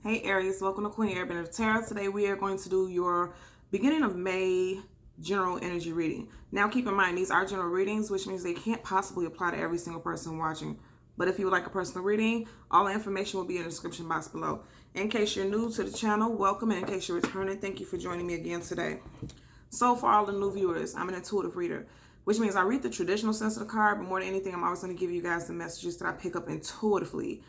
Hey Aries, welcome to Queen Airbender Tarot. Today we are going to do your beginning of May general energy reading. Now keep in mind, these are general readings, which means they can't possibly apply to every single person watching. But if you would like a personal reading, all the information will be in the description box below. In case you're new to the channel, welcome, and in case you're returning, thank you for joining me again today. So for all the new viewers, I'm an intuitive reader, which means I read the traditional sense of the card, but more than anything, I'm always going to give you guys the messages that I pick up intuitively.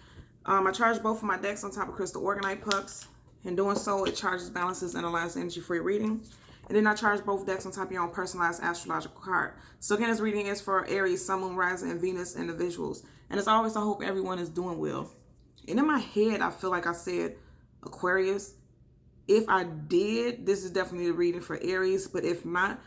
I charge both of my decks on top of crystal organite pucks. In doing so, it charges, balances, and allows energy-free reading. And then I charge both decks on top of your own personalized astrological card. So again, this reading is for Aries, Sun, Moon, Rising, and Venus individuals. And as always, I hope everyone is doing well. And in my head, I feel like I said Aquarius. If I did, this is definitely the reading for Aries. But if not,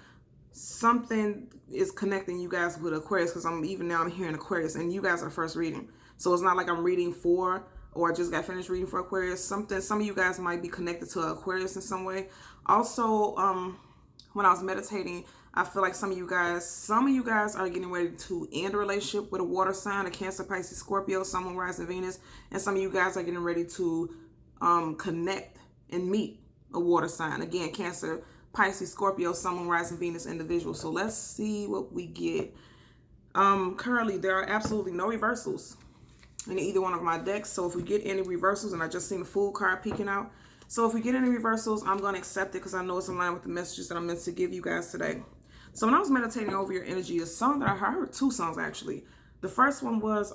something is connecting you guys with Aquarius, because I'm hearing Aquarius, and you guys are first reading. So it's not like I'm reading for, or I just got finished reading for Aquarius. Some of you guys might be connected to Aquarius in some way. Also, when I was meditating, I feel like some of you guys are getting ready to end a relationship with a water sign, a Cancer, Pisces, Scorpio, Sun, Moon, Rising, Venus, and some of you guys are getting ready to connect and meet a water sign. Again, Cancer, Pisces, Scorpio, Sun, Moon, Rising, Venus individual. So let's see what we get. Currently, there are absolutely no reversals in either one of my decks. So if we get any reversals, and I just seen the Fool card peeking out. So if we get any reversals, I'm going to accept it because I know it's in line with the messages that I'm meant to give you guys today. So when I was meditating over your energy, a song that I heard two songs actually. The first one was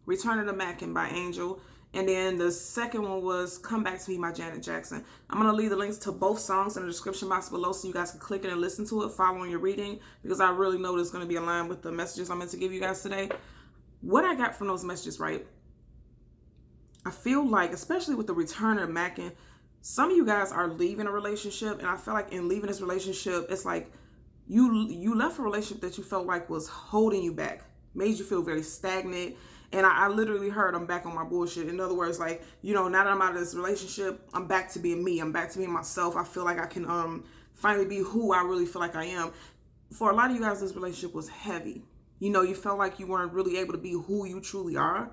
Return of the Mackin by Angel. And then the second one was Come Back to Me by Janet Jackson. I'm going to leave the links to both songs in the description box below so you guys can click it and listen to it following your reading, because I really know it's going to be aligned with the messages I'm meant to give you guys today. What I got from those messages, right? I feel like, especially with the Return of the Mackin, some of you guys are leaving a relationship, and I feel like in leaving this relationship, it's like you left a relationship that you felt like was holding you back, made you feel very stagnant. And I literally heard I'm back on my bullshit. In other words, like, now that I'm out of this relationship, I'm back to being me. I'm back to being myself. I feel like I can finally be who I really feel like I am. For a lot of you guys, this relationship was heavy. You felt like you weren't really able to be who you truly are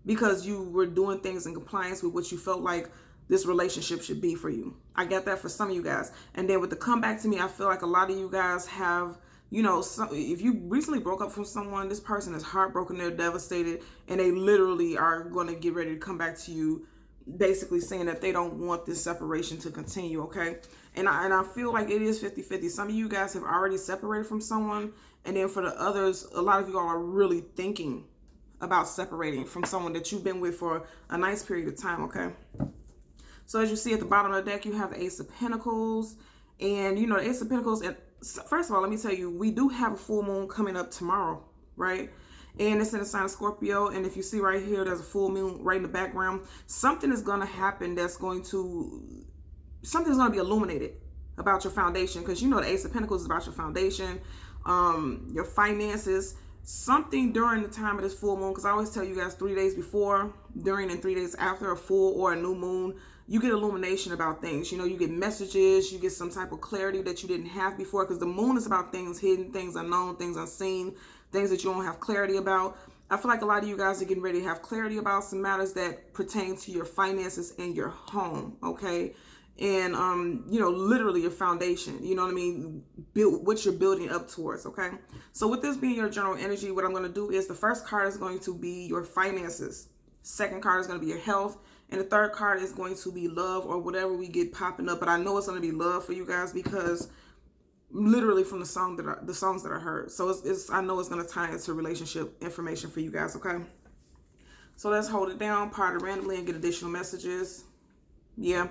because you were doing things in compliance with what you felt like this relationship should be for you. I get that for some of you guys. And then with the Come Back to Me, I feel like a lot of you guys have, if you recently broke up from someone, this person is heartbroken, they're devastated, and they literally are going to get ready to come back to you, basically saying that they don't want this separation to continue, okay? And I feel like it is 50-50. Some of you guys have already separated from someone, and then for the others, a lot of you all are really thinking about separating from someone that you've been with for a nice period of time, okay? So as you see at the bottom of the deck, you have the Ace of Pentacles, and the Ace of Pentacles, and first of all, let me tell you, we do have a full moon coming up tomorrow, right? And it's in the sign of Scorpio. And if you see right here, there's a full moon right in the background. Something is going to happen something's going to be illuminated about your foundation. Because the Ace of Pentacles is about your foundation, your finances. Something during the time of this full moon, because I always tell you guys 3 days before, during, and 3 days after a full or a new moon, you get illumination about things. You get messages, you get some type of clarity that you didn't have before, because the moon is about things hidden, things unknown, things unseen, things that you don't have clarity about. I feel like a lot of you guys are getting ready to have clarity about some matters that pertain to your finances and your home, okay? And, literally your foundation, what I mean? Build what you're building up towards, okay? So with this being your general energy, what I'm going to do is the first card is going to be your finances. Second card is going to be your health. And the third card is going to be love, or whatever we get popping up. But I know it's going to be love for you guys, because literally from the songs that I heard. So I know it's going to tie into relationship information for you guys, okay? So let's hold it down, part it randomly, and get additional messages. Yeah.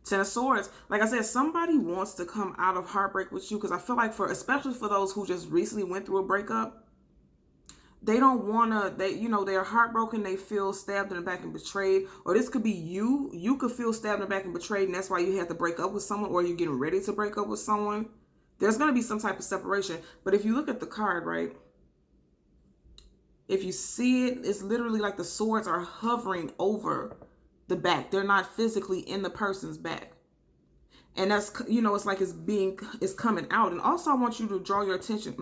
Ten of Swords. Like I said, somebody wants to come out of heartbreak with you, because I feel like especially for those who just recently went through a breakup, they don't want to, they're heartbroken, they feel stabbed in the back and betrayed. Or this could be you could feel stabbed in the back and betrayed, and that's why you had to break up with someone, or you're getting ready to break up with someone. There's going to be some type of separation. But if you look at the card, right, if you see it, it's literally like the swords are hovering over the back. They're not physically in the person's back. And that's, you know, it's like it's coming out. And also I want you to draw your attention.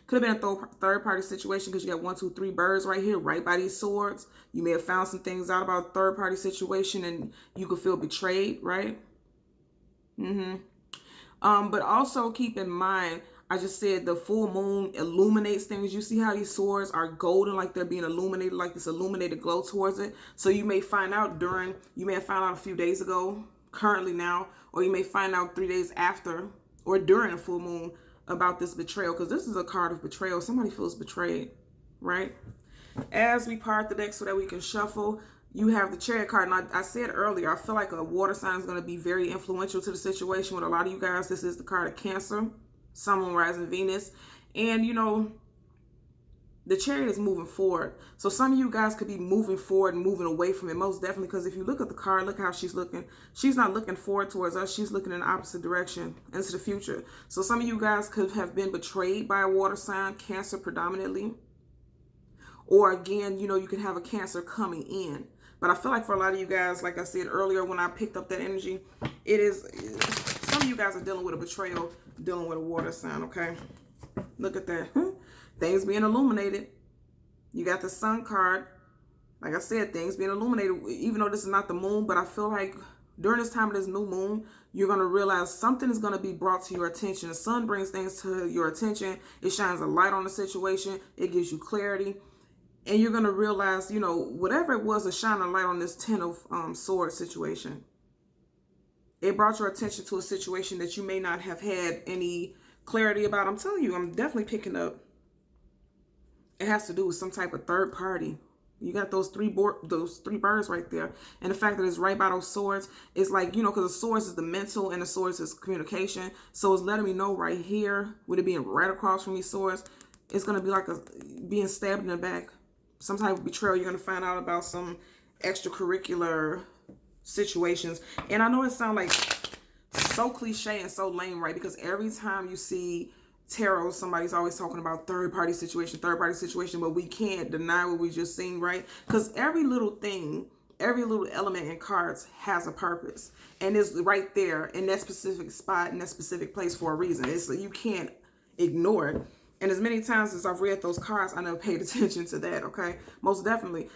Could have been a third party situation because you got 1, 2, 3 birds right here, right by these swords. You may have found some things out about third party situation and you could feel betrayed, right? But also keep in mind, I just said the full moon illuminates things. You see how these swords are golden, like they're being illuminated, like this illuminated glow towards it. So you may find out you may have found out a few days ago, currently now, or you may find out 3 days after or during a full moon about this betrayal, because this is a card of betrayal. Somebody feels betrayed, right? As we part the deck so that we can shuffle, you have the Chariot card. And I said earlier, I feel like a water sign is going to be very influential to the situation with a lot of you guys. This is the card of Cancer, Sun, Moon, Rising, Venus. And, you know, the Chariot is moving forward. So some of you guys could be moving forward and moving away from it, most definitely, because if you look at the card, look how she's looking. She's not looking forward towards us. She's looking in the opposite direction, into the future. So some of you guys could have been betrayed by a water sign, Cancer predominantly. Or again, you know, you could have a Cancer coming in. But I feel like for a lot of you guys, like I said earlier when I picked up that energy, some of you guys are dealing with a betrayal, dealing with a water sign, okay? Look at that. Things being illuminated. You got the Sun card. Like I said, things being illuminated, even though this is not the moon, but I feel like during this time of this new moon, you're going to realize something is going to be brought to your attention. The sun brings things to your attention. It shines a light on the situation. It gives you clarity. And you're going to realize, you know, whatever it was to shine a light on this 10 of Swords situation. It brought your attention to a situation that you may not have had any clarity about. I'm telling you, I'm definitely picking up. It has to do with some type of third party. You got those three birds right there. And the fact that it's right by those swords, it's like, you know, because the swords is the mental and the swords is communication. So it's letting me know right here, with it being right across from these swords, it's going to be like being stabbed in the back. Some type of betrayal. You're going to find out about some extracurricular situations. And I know it sounds like so cliche and so lame, right? Because every time you see tarot, somebody's always talking about third party situation, but we can't deny what we just seen, right? Because every little thing, every little element in cards has a purpose. And it's right there in that specific spot, in that specific place for a reason. It's you can't ignore it. And as many times as I've read those cards, I never paid attention to that, okay? Most definitely.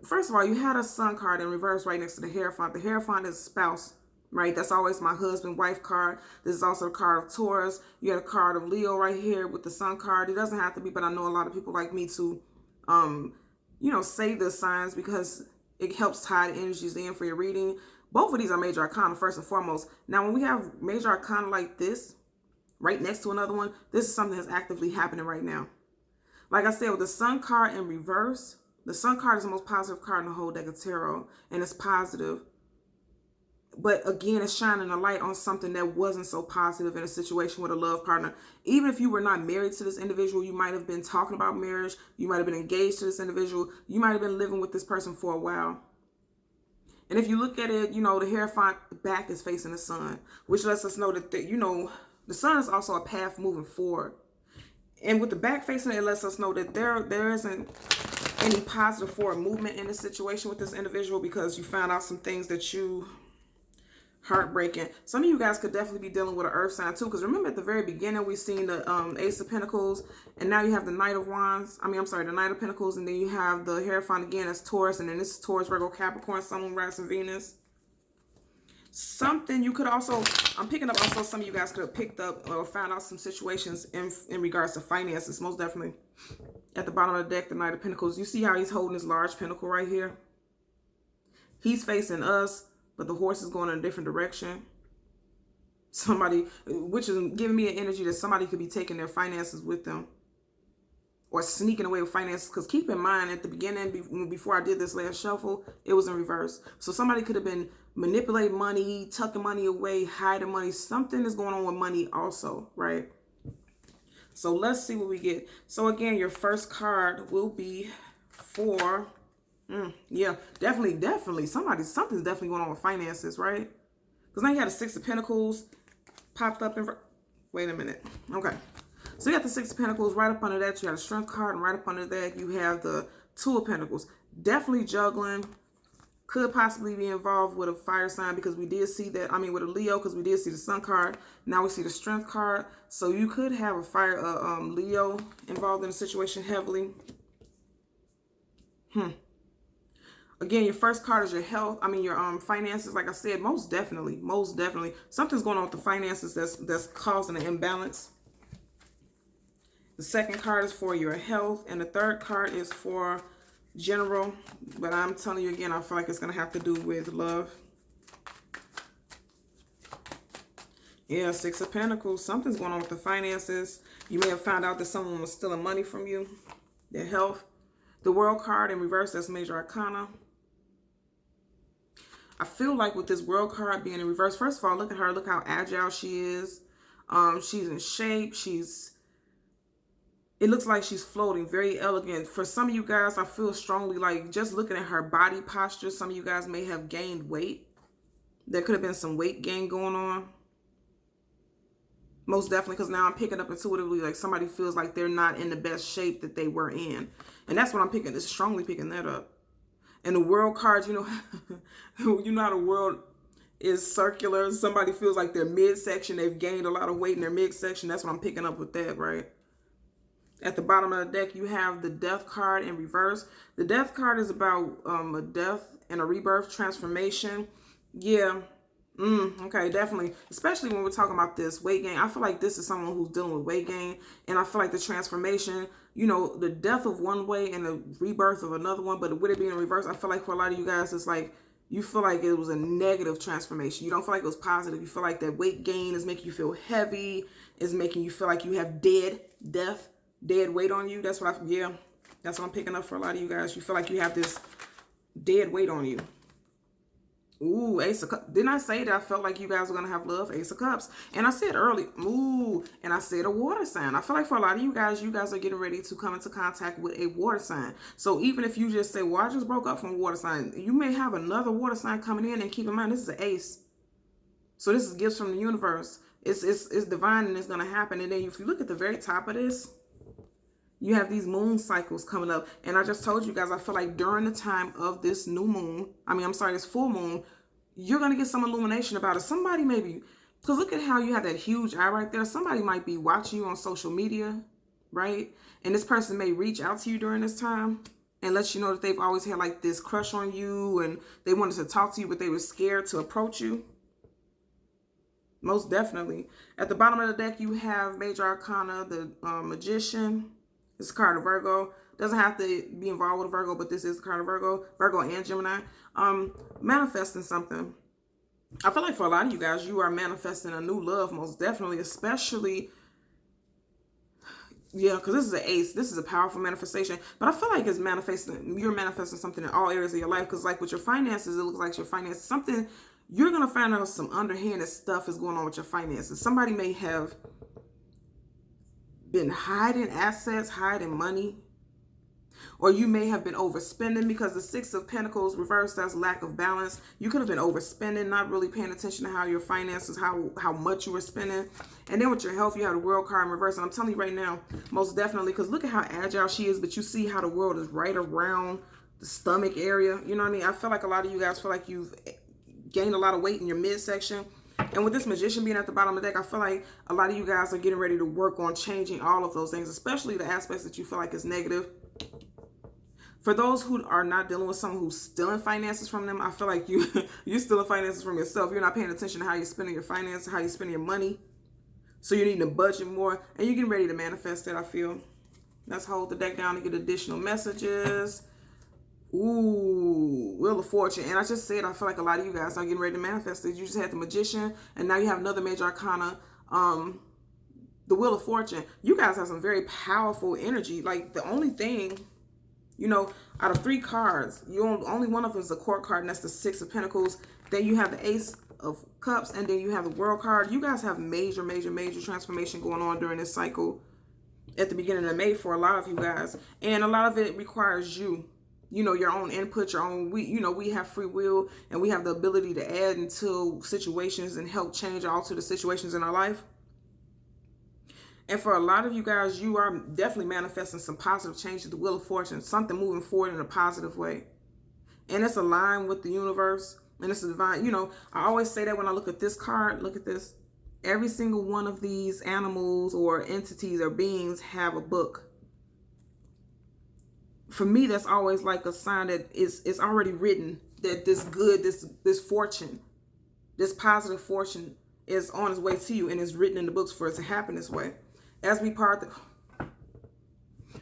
First of all, you had a Sun card in reverse right next to the Hierophant. The Hierophant is spouse, right? That's always my husband, wife card. This is also the card of Taurus. You got a card of Leo right here with the Sun card. It doesn't have to be, but I know a lot of people like me to, you know, say the signs because it helps tie the energies in for your reading. Both of these are major arcana, first and foremost. Now, when we have major arcana like this, right next to another one, this is something that's actively happening right now. Like I said, with the Sun card in reverse, the Sun card is the most positive card in the whole deck of tarot, and it's positive. But again, it's shining a light on something that wasn't so positive in a situation with a love partner. Even if you were not married to this individual, you might have been talking about marriage, you might have been engaged to this individual, you might have been living with this person for a while. And if you look at it, you know, the Hierophant back is facing the sun, which lets us know that, you know, the sun is also a path moving forward. And with the back facing it lets us know that there isn't any positive forward movement in this situation with this individual because you found out some things that you heartbreaking. Some of you guys could definitely be dealing with an earth sign too, because remember at the very beginning we seen the Ace of Pentacles, and now you have the Knight of Wands. I mean, I'm sorry, the Knight of Pentacles, and then you have the Hierophant again as Taurus, and then this is Taurus, Virgo, Capricorn, Sun, Moon, Rising, Venus. Something you could also, I'm picking up also some of you guys could have picked up or found out some situations in regards to finances, most definitely. At the bottom of the deck, the Knight of Pentacles. You see how he's holding his large pentacle right here? He's facing us, but the horse is going in a different direction. Somebody, which is giving me an energy that somebody could be taking their finances with them or sneaking away with finances. Because keep in mind, at the beginning, before I did this last shuffle, it was in reverse. So somebody could have been manipulating money, tucking money away, hiding money. Something is going on with money also, right? So let's see what we get. So again, your first card will be for... yeah, definitely. Something's definitely going on with finances, right? Because now you had the Six of Pentacles popped up in... Wait a minute. Okay. So you got the Six of Pentacles right up under that. You got a Strength card, and right up under that you have the Two of Pentacles. Definitely juggling. Could possibly be involved with a fire sign, because we did see that, I mean with a Leo, because we did see the Sun card. Now we see the Strength card. So you could have a fire Leo involved in the situation heavily. Again, your first card is your health. I mean your finances. Like I said, most definitely something's going on with the finances that's causing an imbalance. The second card is for your health, and the third card is for general. But I'm telling you again, I feel like it's going to have to do with love. Yeah, Six of Pentacles. Something's going on with the finances. You may have found out that someone was stealing money from you. Their health. The World card in reverse, that's Major Arcana. I feel like with this World card being in reverse, first of all, look at her. Look how agile she is. She's in shape. It looks like she's floating, very elegant. For some of you guys, I feel strongly like just looking at her body posture, some of you guys may have gained weight. There could have been some weight gain going on. Most definitely, because now I'm picking up intuitively like somebody feels like they're not in the best shape that they were in. And that's what I'm picking. It's strongly picking that up. And the World cards, you know, you know how the world is circular. Somebody feels like their midsection, they've gained a lot of weight in their midsection. That's what I'm picking up with that, right? At the bottom of the deck, you have the Death card in reverse. The Death card is about a death and a rebirth transformation. Yeah. Okay, definitely. Especially when we're talking about this weight gain. I feel like this is someone who's dealing with weight gain. And I feel like the transformation, you know, the death of one way and the rebirth of another one. But with it being in reverse, I feel like for a lot of you guys, it's like you feel like it was a negative transformation. You don't feel like it was positive. You feel like that weight gain is making you feel heavy. Is making you feel like you have dead weight on you. That's what that's what I'm picking up for a lot of you guys. You feel like you have this dead weight on you. Ooh, Ace of Cups. Didn't I say that I felt like you guys were going to have love? Ace of Cups. And I said early, and I said a water sign. I feel like for a lot of you guys are getting ready to come into contact with a water sign. So even if you just say, well, I just broke up from a water sign, you may have another water sign coming in. And keep in mind, this is an ace. So this is gifts from the universe. It's divine and it's going to happen. And then if you look at the very top of this, you have these moon cycles coming up. And I just told you guys, I feel like during the time of this new moon, this full moon, you're going to get some illumination about it. Somebody maybe, because look at how you have that huge eye right there. Somebody might be watching you on social media, right? And this person may reach out to you during this time and let you know that they've always had like this crush on you and they wanted to talk to you, but they were scared to approach you. Most definitely. At the bottom of the deck, you have Major Arcana, the Magician. It's a card of Virgo. Doesn't have to be involved with Virgo, but this is a card of Virgo and Gemini. Manifesting something. I feel like for a lot of you guys, you are manifesting a new love, most definitely, especially, yeah, because this is an ace. This is a powerful manifestation. But I feel like it's manifesting, you're manifesting something in all areas of your life. Because like with your finances, it looks like your finances, something, you're going to find out some underhanded stuff is going on with your finances. Somebody may have been hiding assets, hiding money, or you may have been overspending, because the Six of Pentacles reversed, that's lack of balance. You could have been overspending, not really paying attention to how your finances, how much you were spending. And then with your health, you have the World card in reverse. And I'm telling you right now, most definitely, because look at how agile she is, but you see how the world is right around the stomach area. You know what I mean? I feel like a lot of you guys feel like you've gained a lot of weight in your midsection. And with this Magician being at the bottom of the deck, I feel like a lot of you guys are getting ready to work on changing all of those things, especially the aspects that you feel like is negative. For those who are not dealing with someone who's stealing finances from them, I feel like you're stealing finances from yourself. You're not paying attention to how you're spending your finances, how you're spending your money. So you need to budget more, and you're getting ready to manifest it, I feel. Let's hold the deck down to get additional messages. Ooh, Wheel of Fortune. And I just said, I feel like a lot of you guys are getting ready to manifest it. You just had the Magician, and now you have another Major Arcana, the Wheel of Fortune. You guys have some very powerful energy. Like the only thing, you know, out of 3 cards, only one of them is a Court card, and that's the Six of Pentacles. Then you have the Ace of Cups, and then you have the World card. You guys have major transformation going on during this cycle at the beginning of May for a lot of you guys. And a lot of it requires you know, your own input, your own, we have free will, and we have the ability to add into situations and help change or alter the situations in our life. And for a lot of you guys, you are definitely manifesting some positive change to the Wheel of Fortune, something moving forward in a positive way. and it's aligned with the universe, and it's a divine. You know, I always say that when I look at this card. Look at this. Every single one of these animals or entities or beings have a book. For me, that's always like a sign that it's already written, that this good, this fortune, this positive fortune is on its way to you, and it's written in the books for it to happen this way. As we part the,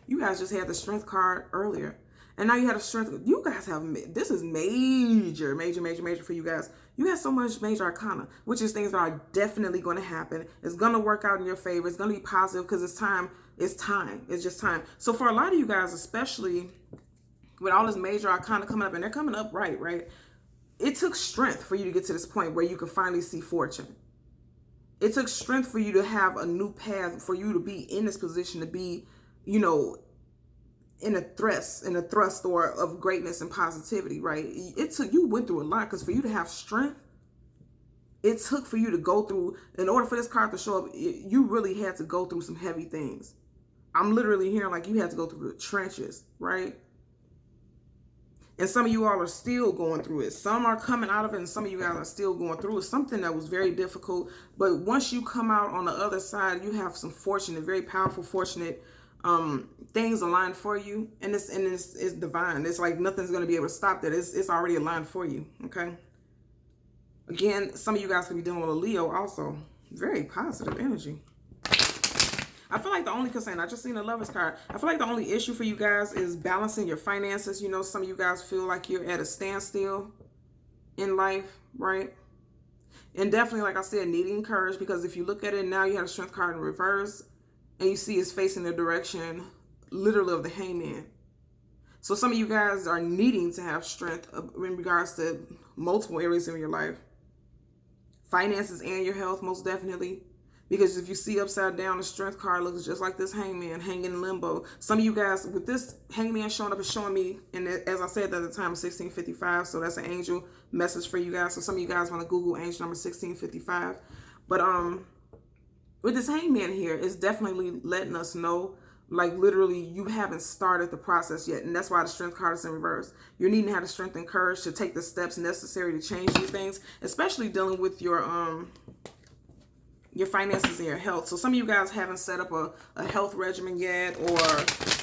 you guys just had the strength card earlier, and now you had a strength. You guys have, this is major for you guys. You have so much major arcana, which is things that are definitely going to happen. It's going to work out in your favor. It's going to be positive because it's time. It's time. It's just time. So for a lot of you guys, especially with all this major arcana coming up, and they're coming up right? It took strength for you to get to this point where you can finally see fortune. It took strength for you to have a new path, for you to be in this position, to be, you know, in a thrust or of greatness and positivity, right? It took, you went through a lot, because for you to have strength, it took for you to go through, in order for this card to show up, you really had to go through some heavy things. I'm literally hearing like you had to go through the trenches, right? And some of you all are still going through it. Some are coming out of it, and some of you guys are still going through it. Something that was very difficult. But once you come out on the other side, you have some fortunate, very powerful, fortunate things aligned for you. And it's divine. It's like nothing's going to be able to stop that. It's already aligned for you, okay? Again, some of you guys could be dealing with a Leo also. Very positive energy. I feel like the only concern, I just seen the Lover's card. I feel like the only issue for you guys is balancing your finances. You know, some of you guys feel like you're at a standstill in life, right? And definitely, like I said, needing courage, because if you look at it now, you have a strength card in reverse, and you see it's facing the direction, literally, of the Hangman. So some of you guys are needing to have strength in regards to multiple areas in your life. Finances and your health, most definitely. Because if you see upside down, the strength card looks just like this Hangman hanging in limbo. Some of you guys, with this Hangman showing up, is showing me, and as I said at the time, 1655. So that's an angel message for you guys. So some of you guys want to Google angel number 1655. But with this Hangman here, it's definitely letting us know, like literally, you haven't started the process yet. And that's why the strength card is in reverse. You're needing to have the strength and courage to take the steps necessary to change these things, especially dealing with your finances and your health. So some of you guys haven't set up a health regimen yet, or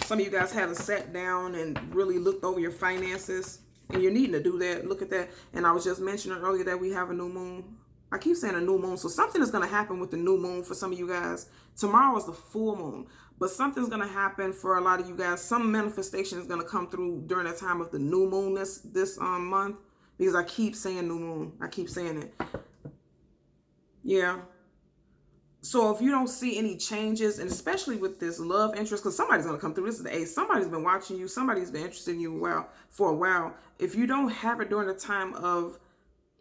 some of you guys haven't sat down and really looked over your finances, and you're needing to do that. Look at that. And I was just mentioning earlier that we have a new moon. I keep saying a new moon. So something is going to happen with the new moon for some of you guys. Tomorrow is the full moon, but something's going to happen for a lot of you guys. Some manifestation is going to come through during the time of the new moon this month, because I keep saying new moon. I keep saying it. Yeah. So if you don't see any changes, and especially with this love interest, because somebody's going to come through. This is the Ace. Somebody's been watching you. Somebody's been interested in you for a while. If you don't have it during the time of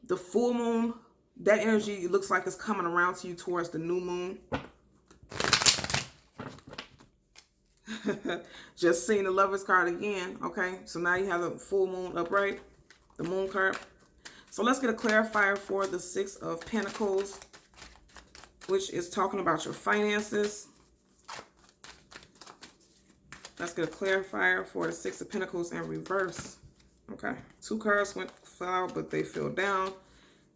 the full moon, that energy looks like it's coming around to you towards the new moon. Just seeing the Lover's card again. Okay, so now you have the full moon upright, the moon card. So let's get a clarifier for the Six of Pentacles, which is talking about your finances. Let's get a clarifier for the Six of Pentacles in reverse. Okay, two cards fell out, but they fell down.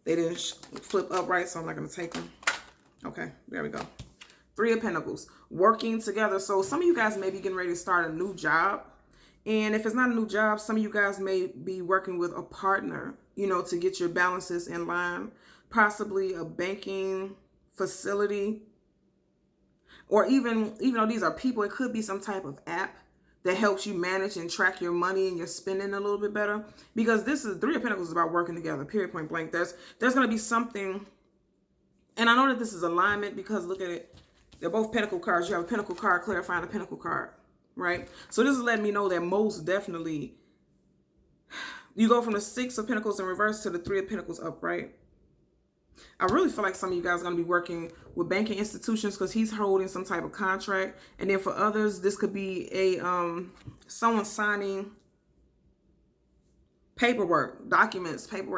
They didn't flip upright, so I'm not going to take them. Okay, there we go. Three of Pentacles, working together. So some of you guys may be getting ready to start a new job. And if it's not a new job, some of you guys may be working with a partner, you know, to get your balances in line. Possibly a banking facility, or even though these are people, it could be some type of app that helps you manage and track your money and your spending a little bit better, because this is Three of Pentacles is about working together, period, point blank. There's going to be something, and I know that this is alignment because look at it, they're both Pentacle cards. You have a Pentacle card clarifying a Pentacle card, right? So this is letting me know that most definitely you go from the Six of Pentacles in reverse to the Three of Pentacles upright. I really feel like some of you guys are going to be working with banking institutions because he's holding some type of contract. And then for others, this could be a someone signing paperwork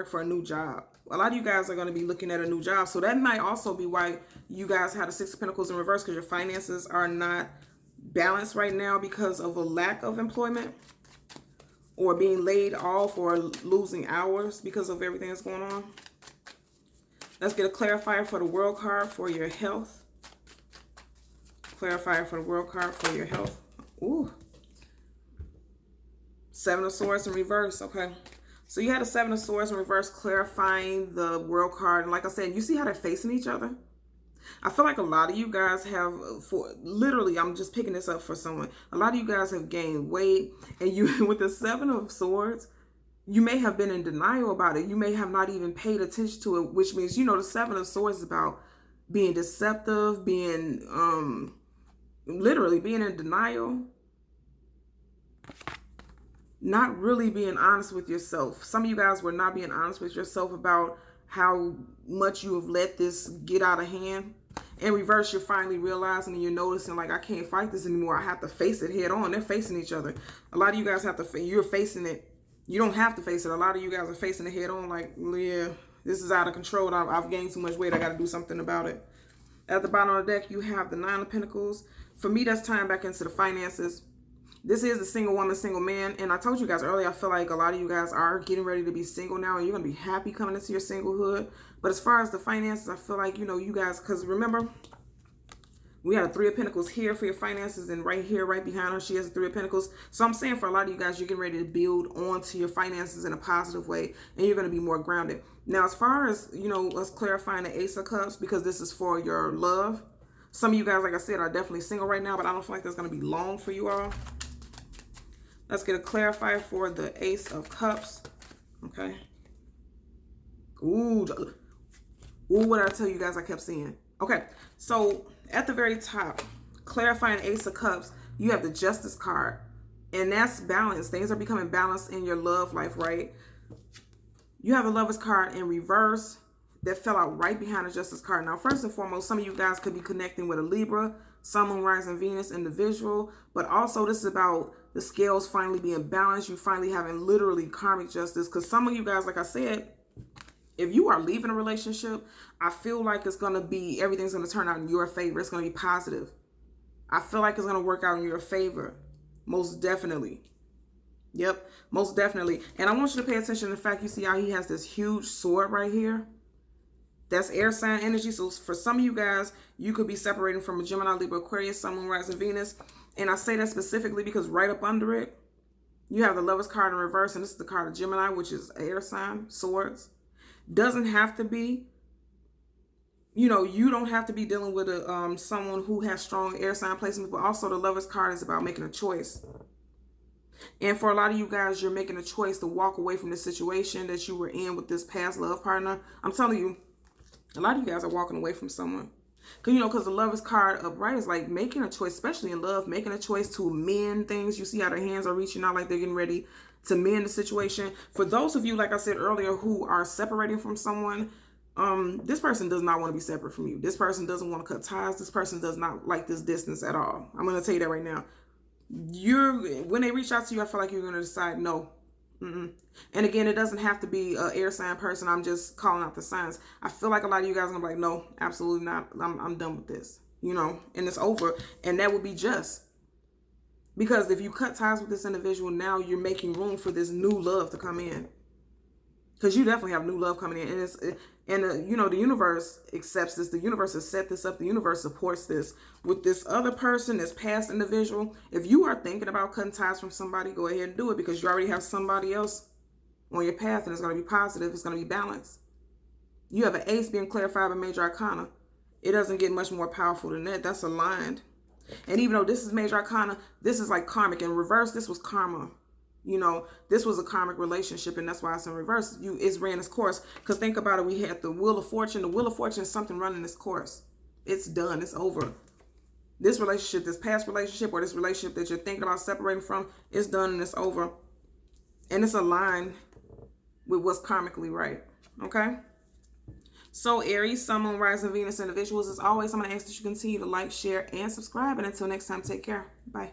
for a new job. A lot of you guys are going to be looking at a new job. So that might also be why you guys have the Six of Pentacles in reverse, because your finances are not balanced right now because of a lack of employment. or being laid off or losing hours because of everything that's going on. Let's get a clarifier for the world card for your health. Clarifier for the world card for your health. Ooh. Seven of Swords in reverse. Okay. So you had a Seven of Swords in reverse clarifying the world card. And like I said, you see how they're facing each other? I feel like a lot of you guys have, literally, I'm just picking this up for someone. A lot of you guys have gained weight. And you, with the Seven of Swords, you may have been in denial about it. You may have not even paid attention to it, which means, you know, the Seven of Swords is about being deceptive, being, literally being in denial, not really being honest with yourself. Some of you guys were not being honest with yourself about how much you have let this get out of hand. In reverse, you're finally realizing and you're noticing, like, I can't fight this anymore. I have to face it head on. They're facing each other. A lot of you guys have to, you're facing it. You don't have to face it. A lot of you guys are facing it head on, like, yeah, this is out of control. I've gained too much weight. I got to do something about it. At the bottom of the deck, you have the Nine of Pentacles. For me, that's tying back into the finances. This is the single woman, single man. And I told you guys earlier, I feel like a lot of you guys are getting ready to be single now. And you're going to be happy coming into your singlehood. But as far as the finances, I feel like, you know, you guys, because remember, we had a Three of Pentacles here for your finances, and right here, right behind her, she has a Three of Pentacles. So I'm saying for a lot of you guys, you're getting ready to build onto your finances in a positive way, and you're going to be more grounded. Now, as far as, you know, let's clarify the Ace of Cups, because this is for your love. Some of you guys, like I said, are definitely single right now, but I don't feel like that's going to be long for you all. Let's get a clarifier for the Ace of Cups. Okay. Ooh, what did I tell you guys I kept seeing? Okay, so at the very top, clarifying Ace of Cups, you have the Justice card. And that's balance. Things are becoming balanced in your love life, right? You have a Lover's card in reverse that fell out right behind the Justice card. Now, first and foremost, some of you guys could be connecting with a Libra, Sun, Moon, Rising, Venus individual. But also, this is about the scales finally being balanced. You finally having literally karmic justice. Because some of you guys, like I said, if you are leaving a relationship, I feel like it's going to be, everything's going to turn out in your favor. It's going to be positive. I feel like it's going to work out in your favor. Most definitely. Yep, most definitely. And I want you to pay attention to the fact you see how he has this huge sword right here. That's air sign energy. So for some of you guys, you could be separating from a Gemini, Libra, Aquarius, Sun, Moon, Rising, Venus. And I say that specifically because right up under it, you have the Lover's card in reverse. And this is the card of Gemini, which is air sign, swords. Doesn't have to be, you know, you don't have to be dealing with a someone who has strong air sign placements, but also the Lover's card is about making a choice. And for a lot of you guys, you're making a choice to walk away from the situation that you were in with this past love partner. I'm telling you, a lot of you guys are walking away from someone. Because, you know, because the Lover's card upright is like making a choice, especially in love, making a choice to mend things. You see how their hands are reaching out like they're getting ready to mend the situation. For those of you, like I said earlier, who are separating from someone, this person does not want to be separate from you. This person doesn't want to cut ties. This person does not like this distance at all. I'm going to tell you that right now. When they reach out to you, I feel like you're going to decide no. And again, it doesn't have to be an air sign person. I'm just calling out the signs. I feel like a lot of you guys are going to be like, no, absolutely not. I'm done with this, you know, and it's over. And that would be just. Because if you cut ties with this individual, now you're making room for this new love to come in. Because you definitely have new love coming in. And you know, the universe accepts this. The universe has set this up. The universe supports this. With this other person, this past individual, if you are thinking about cutting ties from somebody, go ahead and do it. Because you already have somebody else on your path. And it's going to be positive. It's going to be balanced. You have an ace being clarified by major arcana. It doesn't get much more powerful than that. That's aligned. And even though this is major arcana, this is like karmic. In reverse, this was karma. You know, this was a karmic relationship, and that's why it's in reverse. It's ran its course. Because think about it, we had the Wheel of Fortune. The Wheel of Fortune is something running its course. It's done. It's over. This relationship, this past relationship, or this relationship that you're thinking about separating from, it's done and it's over. And it's aligned with what's karmically right. Okay? So Aries, Sun, Moon, Rising, Venus individuals, as always, I'm going to ask that you continue to like, share, and subscribe. And until next time, take care. Bye.